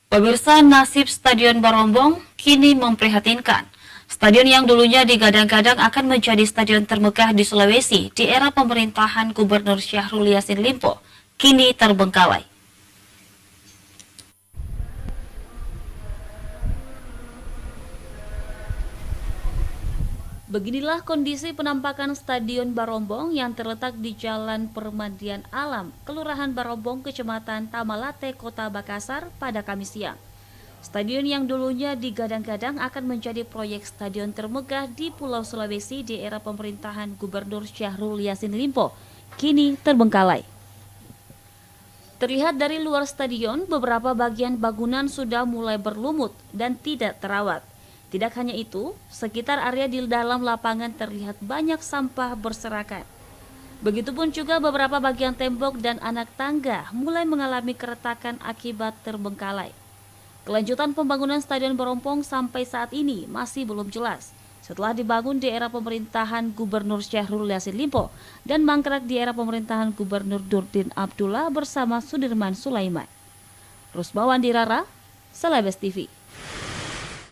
Pemirsa, nasib Stadion Barombong kini memprihatinkan. Stadion yang dulunya digadang-gadang akan menjadi stadion termegah di Sulawesi di era pemerintahan Gubernur Syahrul Yassin Limpo, kini terbengkalai. Beginilah kondisi penampakan Stadion Barombong yang terletak di Jalan Permandian Alam, Kelurahan Barombong, Kecamatan Tamalate, Kota Makassar pada Kamis siang. Stadion yang dulunya digadang-gadang akan menjadi proyek stadion termegah di Pulau Sulawesi di era pemerintahan Gubernur Syahrul Yassin Limpo, kini terbengkalai. Terlihat dari luar stadion, beberapa bagian bangunan sudah mulai berlumut dan tidak terawat. Tidak hanya itu, sekitar area di dalam lapangan terlihat banyak sampah berserakan. Begitupun juga beberapa bagian tembok dan anak tangga mulai mengalami keretakan akibat terbengkalai. Kelanjutan pembangunan Stadion Barombong sampai saat ini masih belum jelas. Setelah dibangun di era pemerintahan Gubernur Syahrul Yassin Limpo dan mangkrak di era pemerintahan Gubernur Nurdin Abdullah bersama Sudirman Sulaiman. Rusbawan Dirara, Celebes TV.